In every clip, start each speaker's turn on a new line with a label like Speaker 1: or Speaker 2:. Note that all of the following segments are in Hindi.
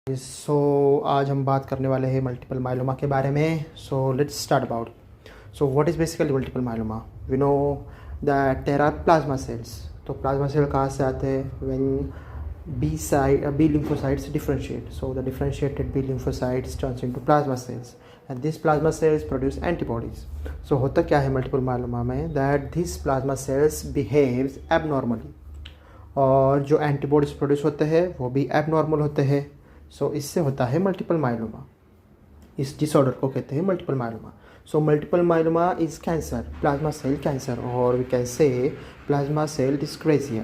Speaker 1: आज हम बात करने वाले हैं मल्टीपल माइलोमा के बारे में। Let's start about. What is basically multiple myeloma? We know that there are plasma cells. तो प्लाज्मा सेल कहाँ से आते हैं? When B lymphocytes differentiate, so the differentiated B lymphocytes turns into plasma cells and these plasma cells produce antibodies. So होता क्या है मल्टीपल माइलोमा में? That these plasma cells behaves abnormally, और जो एंटीबॉडीज प्रोड्यूस होते हैं वो भी एबनॉर्मल होते हैं। इससे होता है मल्टीपल माइलोमा। इस डिसऑर्डर को कहते हैं multiple myeloma. Multiple myeloma is cancer, plasma cell cancer, और we can say plasma cell dyscrasia.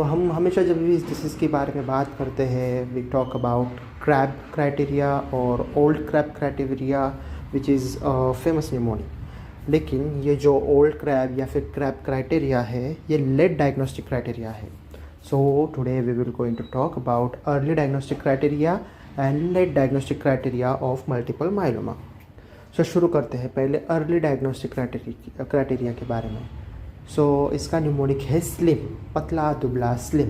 Speaker 1: हम हमेशा जब भी इस डिसीज़ के बारे में बात करते हैं, we talk about CRAB criteria और old CRAB criteria which is famous pneumonia. लेकिन ये जो ओल्ड क्रैब या फिर क्रैब क्राइटेरिया है, ये लेट डायग्नोस्टिक क्राइटेरिया है। Today we will going to talk about early diagnostic criteria and late diagnostic criteria of multiple myeloma. शुरू करते हैं पहले अर्ली डायग्नोस्टिक क्राइटेरिया के बारे में। इसका न्यूमोनिक है स्लिम, पतला दुबला slim,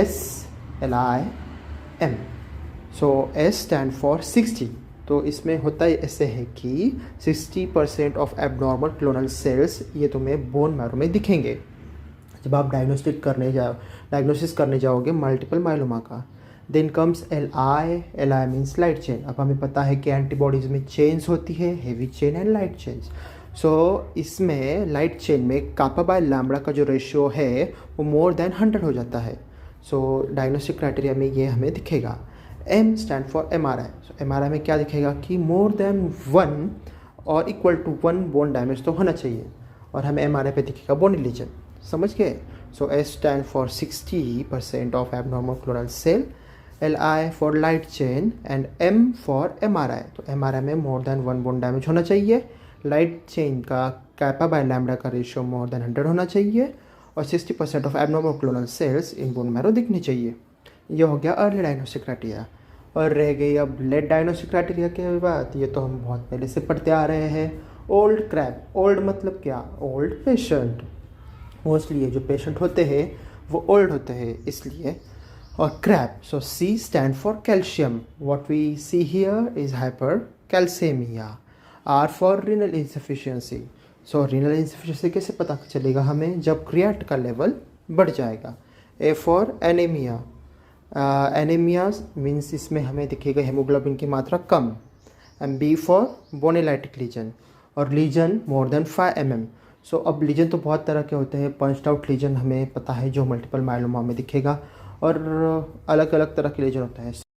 Speaker 1: SLIM। S stand for 60। तो इसमें होता है ऐसे है कि 60% ऑफ एबनॉर्मल क्लोनल सेल्स ये तुम्हें बोन मैरो में दिखेंगे जब आप डायग्नोसिस करने जाओगे मल्टीपल माइलोमा का। Then comes LI means light chain. अब हमें पता है कि एंटीबॉडीज़ में चेन्स होती है, heavy chain and light chains. इसमें लाइट चेन में कापा बाय लैम्बडा का जो रेशियो है वो मोर देन 100 हो जाता है। डायग्नोस्टिक क्राइटेरिया में ये हमें दिखेगा। M stand for MRI। MRI में क्या दिखेगा कि मोर देन 1 और इक्वल टू 1 बोन डैमेज तो होना चाहिए, और हमें MRI पे दिखेगा बोनी लीजन। समझ गए? S stand for 60% of abnormal clonal cell, LI for light chain and M for MRI। तो MRI में मोर देन 1 बोन डैमेज होना चाहिए, लाइट चेन का कैपा बाय लैम्बडा का रेशियो मोर देन 100 होना चाहिए, और 60% of abnormal clonal cells in bone marrow दिखनी चाहिए। ये हो गया अर्ली डायग्नोस्टिक क्राइटेरिया। और रह गई अब लेट डायग्नोस्टिक क्राइटेरिया की बात। ये तो हम बहुत पहले से पढ़ते आ रहे हैं। Old crab. ओल्ड मतलब क्या? Old patient. मोस्टली ये जो पेशेंट होते हैं वो ओल्ड होते हैं इसलिए। और CRAB, C stand for calcium. What we see here is hypercalcaemia. R for renal insufficiency. Renal insufficiency कैसे पता चलेगा हमें? जब क्रिएट का लेवल बढ़ जाएगा। A for anaemia. Anaemia means इसमें हमें दिखेगा हेमोग्लोबिन की मात्रा कम। एंड B फॉर बोनेलाइटिक लीजन, और लीजन मोर देन 5 mm। अब लीजन तो बहुत तरह के होते हैं। पंच्ड आउट लीजन हमें पता है जो मल्टीपल माइलोमा में दिखेगा, और अलग अलग तरह के लीजन होते हैं।